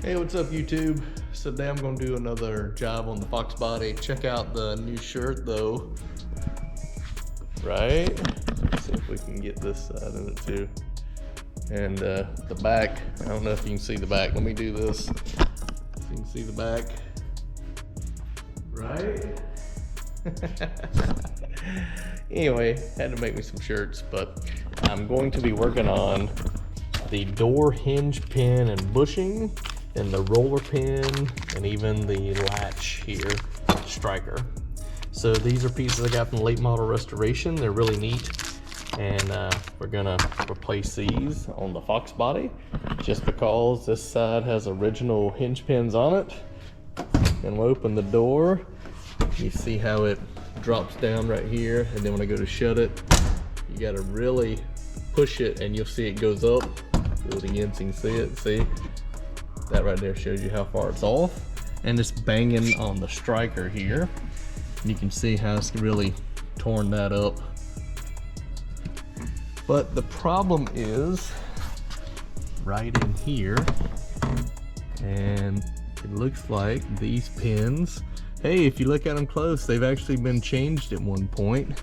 Hey, what's up YouTube? So today I'm gonna do another job on the Foxbody. Check out the new shirt though. Right? Let's see if we can get this side of it too. And the back, I don't know if you can see the back. Let me do this. So you can see the back. Right? Anyway, had to make me some shirts, but I'm going to be working on the door hinge pin and bushing, and the roller pin, and even the latch here, striker. So these are pieces I got from late model restoration. They're really neat, and we're gonna replace these on the Foxbody just because this side has original hinge pins on it. And we'll open the door. You see how it drops down right here, and then when I go to shut it, you gotta really push it and you'll see it goes up. Do it again so you can see it. See? That right there shows you how far it's off. And it's banging on the striker here. And you can see how it's really torn that up. But the problem is right in here, and it looks like these pins, hey, if you look at them close, they've actually been changed at one point.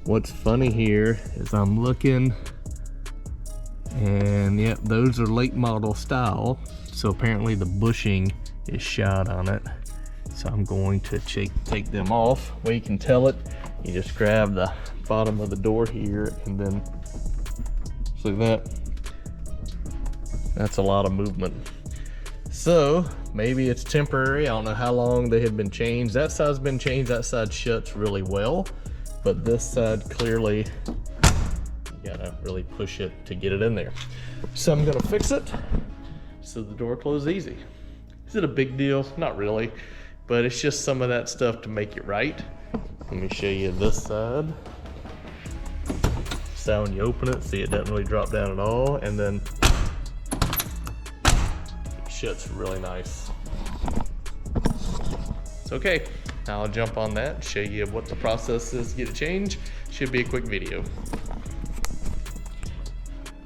What's funny here is I'm looking, and yep, those are late model style. So apparently the bushing is shot on it. So I'm going to take them off. Way you can tell it, you just grab the bottom of the door here, and then see that? That's a lot of movement. So maybe it's temporary. I don't know how long they had been changed. That side's been changed. That side shuts really well, but this side clearly, you gotta really push it to get it in there. So I'm gonna fix it so the door closes easy. Is it a big deal? Not really, but it's just some of that stuff to make it right. Let me show you this side. So when you open it, see it doesn't really drop down at all, and then it shuts really nice. It's okay. Now I'll jump on that, show you what the process is to get it changed. Should be a quick video.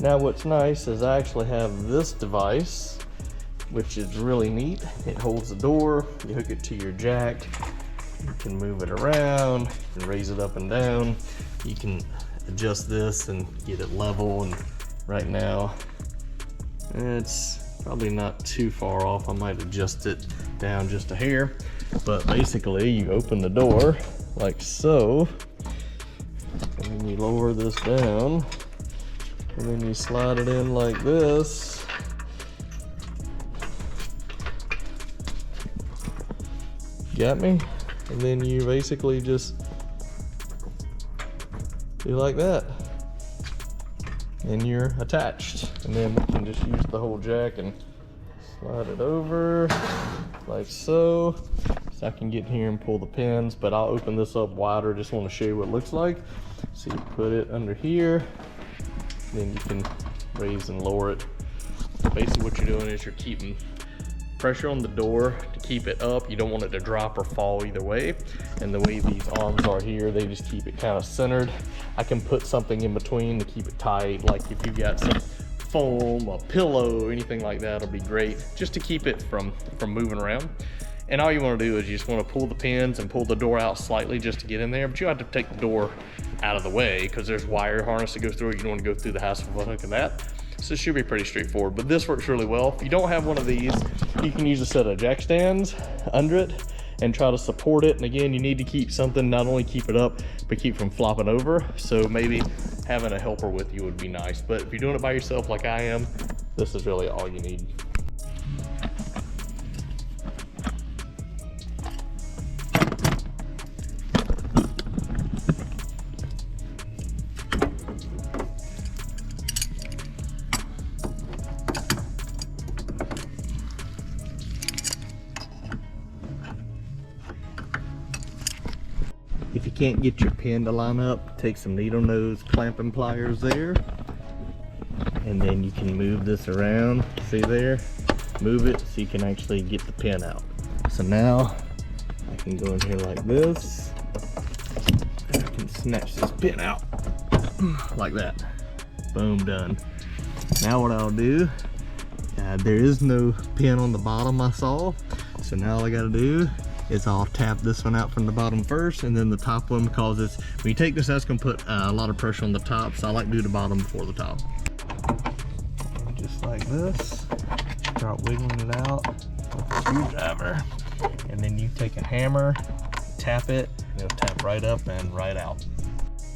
Now what's nice is I actually have this device, which is really neat. It holds the door, you hook it to your jack, you can move it around, you can raise it up and down, you can adjust this and get it level, and right now it's probably not too far off. I might adjust it down just a hair, but basically you open the door like so, and then you lower this down, and then you slide it in like this. Got me? And then you basically just do like that. And you're attached. And then you can just use the whole jack and slide it over like so. So I can get in here and pull the pins, but I'll open this up wider. Just want to show you what it looks like. So you put it under here, then you can raise and lower it. Basically what you're doing is you're keeping pressure on the door to keep it up. You don't want it to drop or fall either way. And the way these arms are here, they just keep it kind of centered. I can put something in between to keep it tight, like if you've got some foam, a pillow, anything like that will be great, just to keep it from moving around. And all you want to do is you just want to pull the pins and pull the door out slightly just to get in there, but you have to take the door out of the way because there's wire harness that goes through it. You don't want to go through the hassle of hooking that. So it should be pretty straightforward, but this works really well. If you don't have one of these, you can use a set of jack stands under it and try to support it. And again, you need to keep something, not only keep it up, but keep from flopping over. So maybe having a helper with you would be nice. But if you're doing it by yourself like I am, this is really all you need. If you can't get your pin to line up, take some needle nose clamping pliers there, and then you can move this around. See there? Move it so you can actually get the pin out. So now I can go in here like this. I can snatch this pin out like that. Boom, done. Now what I'll do, I There is no pin on the bottom I saw, so now all I gotta do is I'll tap this one out from the bottom first, and then the top one, because it's, when you take this out, it's gonna put a lot of pressure on the top, so I like to do the bottom before the top. And just like this, start wiggling it out with a screwdriver, and then you take a hammer, tap it, and it'll tap right up and right out.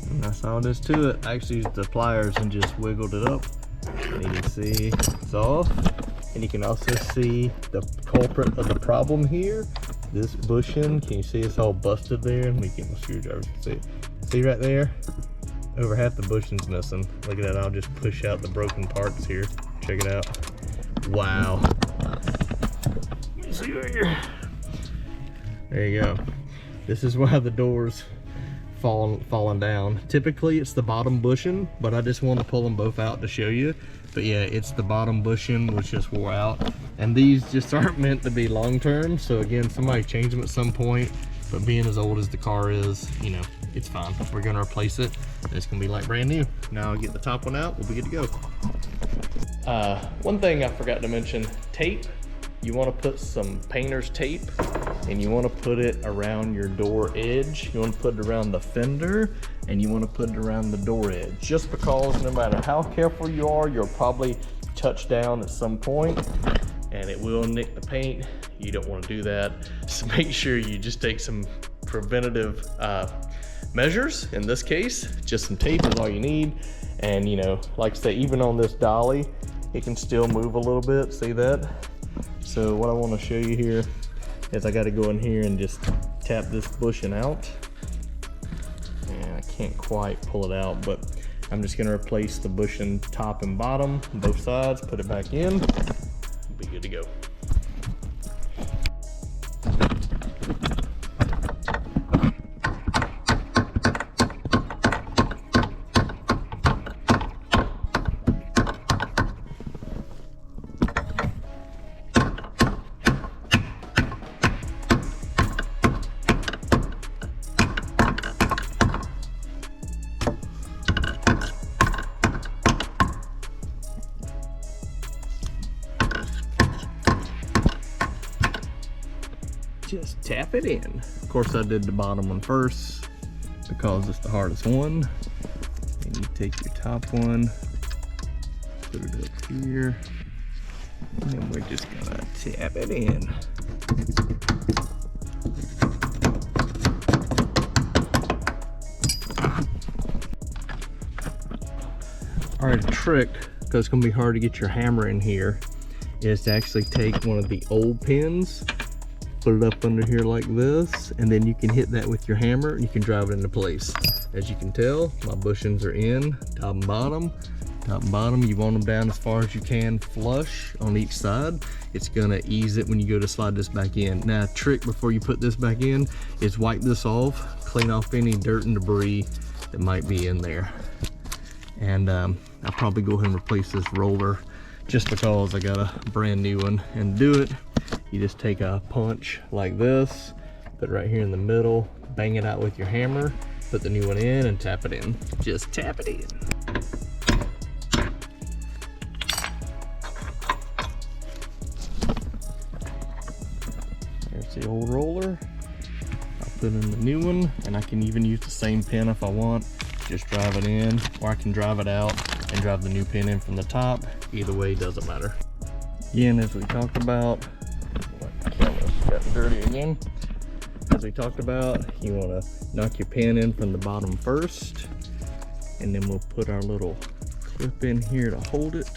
And that's all there is to it. I actually used the pliers and just wiggled it up, and you can see it's off. And you can also see the culprit of the problem here. This bushing, can you see it's all busted there? Let me get my screwdriver to see it. See right there? Over half the bushing's missing. Look at that, I'll just push out the broken parts here. Check it out. Wow. See right here. There you go. This is why the door's falling down. Typically it's the bottom bushing, but I just want to pull them both out to show you. But yeah, it's the bottom bushing which just wore out, and these just aren't meant to be long term. So again, somebody changed them at some point, but being as old as the car is, you know, it's fine. We're gonna replace it, and it's gonna be like brand new. Now I'll get the top one out, we'll be good to go. One thing I forgot to mention, tape. You want to put some painter's tape, and you want to put it around your door edge. You want to put it around the fender, and you want to put it around the door edge. Just because no matter how careful you are, you'll probably touch down at some point, and it will nick the paint. You don't want to do that. So make sure you just take some preventative measures. In this case, just some tape is all you need. And you know, like I say, even on this dolly, it can still move a little bit. See that? So what I want to show you here is I got to go in here and just tap this bushing out. And I can't quite pull it out, but I'm just going to replace the bushing top and bottom, both sides, put it back in, be good to go. Just tap it in. Of course I did the bottom one first because it's the hardest one. And you take your top one, put it up here, and then we're just gonna tap it in. All right, a trick, because it's gonna be hard to get your hammer in here, is to actually take one of the old pins, put it up under here like this, and then you can hit that with your hammer and you can drive it into place. As you can tell, my bushings are in, top and bottom. Top and bottom, you want them down as far as you can, flush on each side. It's gonna ease it when you go to slide this back in. Now, a trick before you put this back in is wipe this off, clean off any dirt and debris that might be in there. And I'll probably go ahead and replace this roller just because I got a brand new one. And to do it, you just take a punch like this, put it right here in the middle, bang it out with your hammer, put the new one in and tap it in. Just tap it in. There's the old roller. I'll put in the new one, and I can even use the same pin if I want. Just drive it in, or I can drive it out and drive the new pin in from the top. Either way, doesn't matter. Again, as we talked about, my camera's gotten dirty again. As we talked about, you want to knock your pin in from the bottom first, and then we'll put our little clip in here to hold it.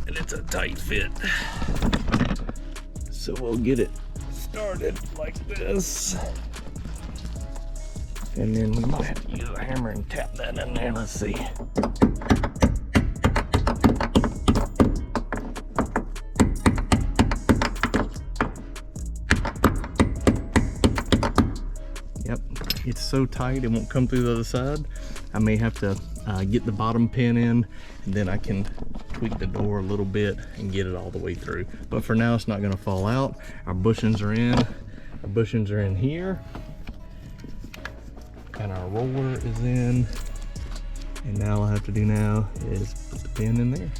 And it's a tight fit. So we'll get it started like this. And then we might have to use a hammer and tap that in there. Let's see. Yep, it's so tight it won't come through the other side. I may have to get the bottom pin in, and then I can tweak the door a little bit and get it all the way through. But for now, it's not gonna fall out. Our bushings are in. Our bushings are in here. And our roller is in, and now all I have to do now is put the pin in there.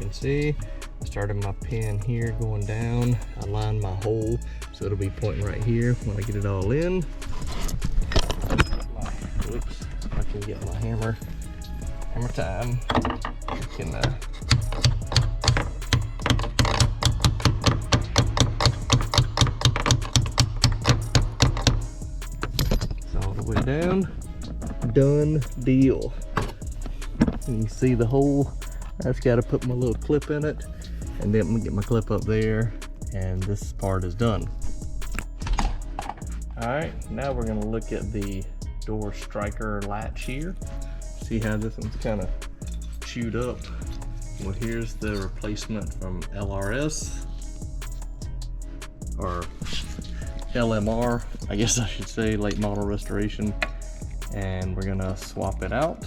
can see, I started my pin here going down. I lined my hole so it'll be pointing right here when I get it all in. Oops, I can get my hammer time. I can all the way down. Done deal. And you see the hole. I just got to put my little clip in it, and then I'm gonna get my clip up there, and this part is done. All right, now we're gonna look at the door striker latch here. See how this one's kind of chewed up. Well, here's the replacement from LRS, or LMR, I guess I should say, late model restoration. And we're gonna swap it out,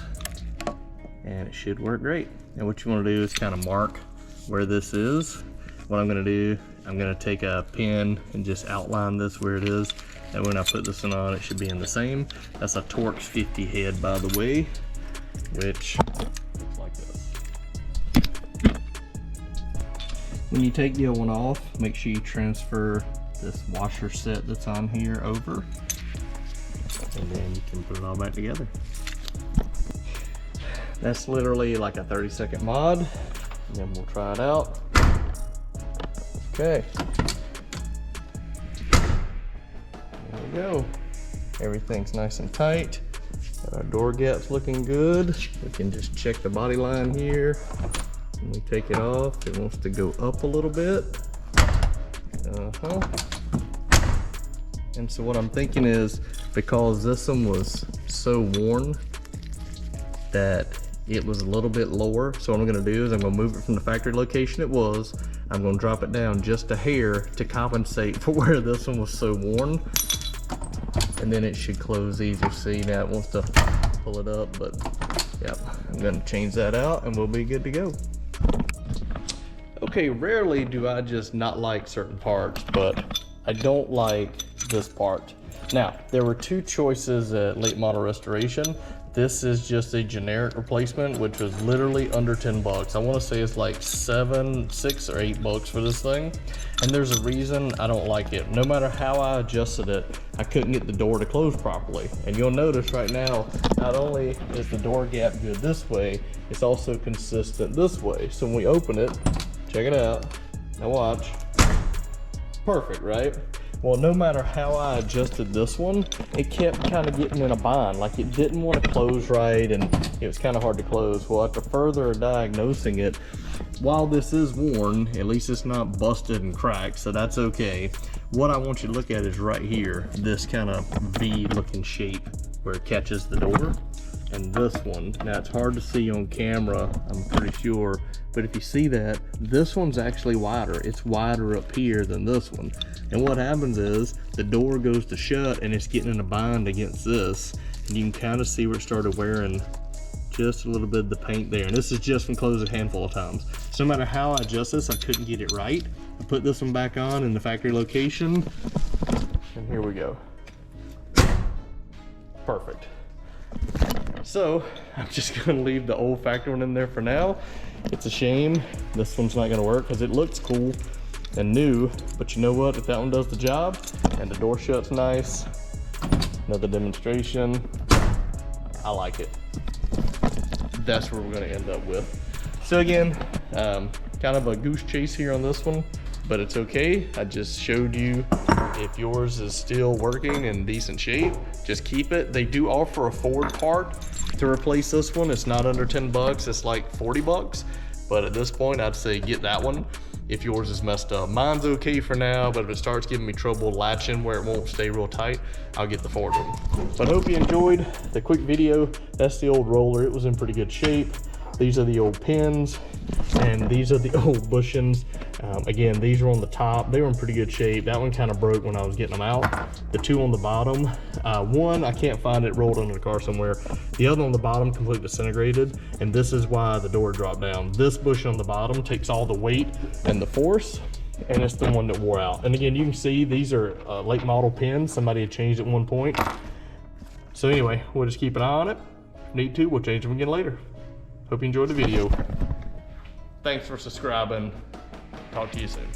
and it should work great. And what you wanna do is kind of mark where this is. What I'm gonna do, I'm gonna take a pen and just outline this where it is. And when I put this one on, it should be in the same. That's a Torx 50 head, by the way, which looks like this. When you take the old one off, make sure you transfer this washer set that's on here over, and then you can put it all back together. That's literally like a 30-second mod, and then we'll try it out. Okay. There we go. Everything's nice and tight. Got our door gaps looking good. We can just check the body line here. When we take it off, it wants to go up a little bit. And so what I'm thinking is, because this one was so worn that it was a little bit lower, so what I'm gonna do is I'm gonna move it from the factory location it was. I'm gonna drop it down just a hair to compensate for where this one was so worn. And then it should close easier. See, now it wants to pull it up, but yeah, I'm gonna change that out and we'll be good to go. Okay, rarely do I just not like certain parts, but I don't like this part. Now, there were two choices at late model restoration. This is just a generic replacement, which was literally under 10 bucks. I wanna say it's like $6 or $8 for this thing. And there's a reason I don't like it. No matter how I adjusted it, I couldn't get the door to close properly. And you'll notice right now, not only is the door gap good this way, it's also consistent this way. So when we open it, check it out, now watch. Perfect, right? Well, no matter how I adjusted this one, it kept kind of getting in a bind. Like it didn't want to close right, and it was kind of hard to close. Well, after further diagnosing it, while this is worn, at least it's not busted and cracked, so that's okay. What I want you to look at is right here, this kind of V looking shape where it catches the door. And this one, now it's hard to see on camera, I'm pretty sure, but if you see that, this one's actually wider. It's wider up here than this one. And what happens is, the door goes to shut and it's getting in a bind against this. And you can kind of see where it started wearing just a little bit of the paint there. And this is just from closing a handful of times. So no matter how I adjust this, I couldn't get it right. I put this one back on in the factory location, and here we go. Perfect. So I'm just gonna leave the old factory one in there for now. It's a shame this one's not gonna work because it looks cool and new, but you know what? If that one does the job and the door shuts nice, another demonstration, I like it. That's where we're gonna end up with. So again, kind of a goose chase here on this one, but it's okay. I just showed you if yours is still working in decent shape, just keep it. They do offer a Ford part to replace this one. It's not under 10 bucks, it's like 40 bucks. But at this point, I'd say get that one if yours is messed up. Mine's okay for now, but if it starts giving me trouble latching where it won't stay real tight, I'll get the Ford one. But I hope you enjoyed the quick video. That's the old roller, it was in pretty good shape. These are the old pins, and these are the old bushings. Again, these are on the top. They were in pretty good shape. That one kind of broke when I was getting them out. The two on the bottom, one, I can't find it, rolled under the car somewhere. The other on the bottom completely disintegrated, and this is why the door dropped down. This bushing on the bottom takes all the weight and the force, and it's the one that wore out. And again, you can see these are late model pins. Somebody had changed at one point. So anyway, we'll just keep an eye on it. If need to, we'll change them again later. Hope you enjoyed the video. Thanks for subscribing. Talk to you soon.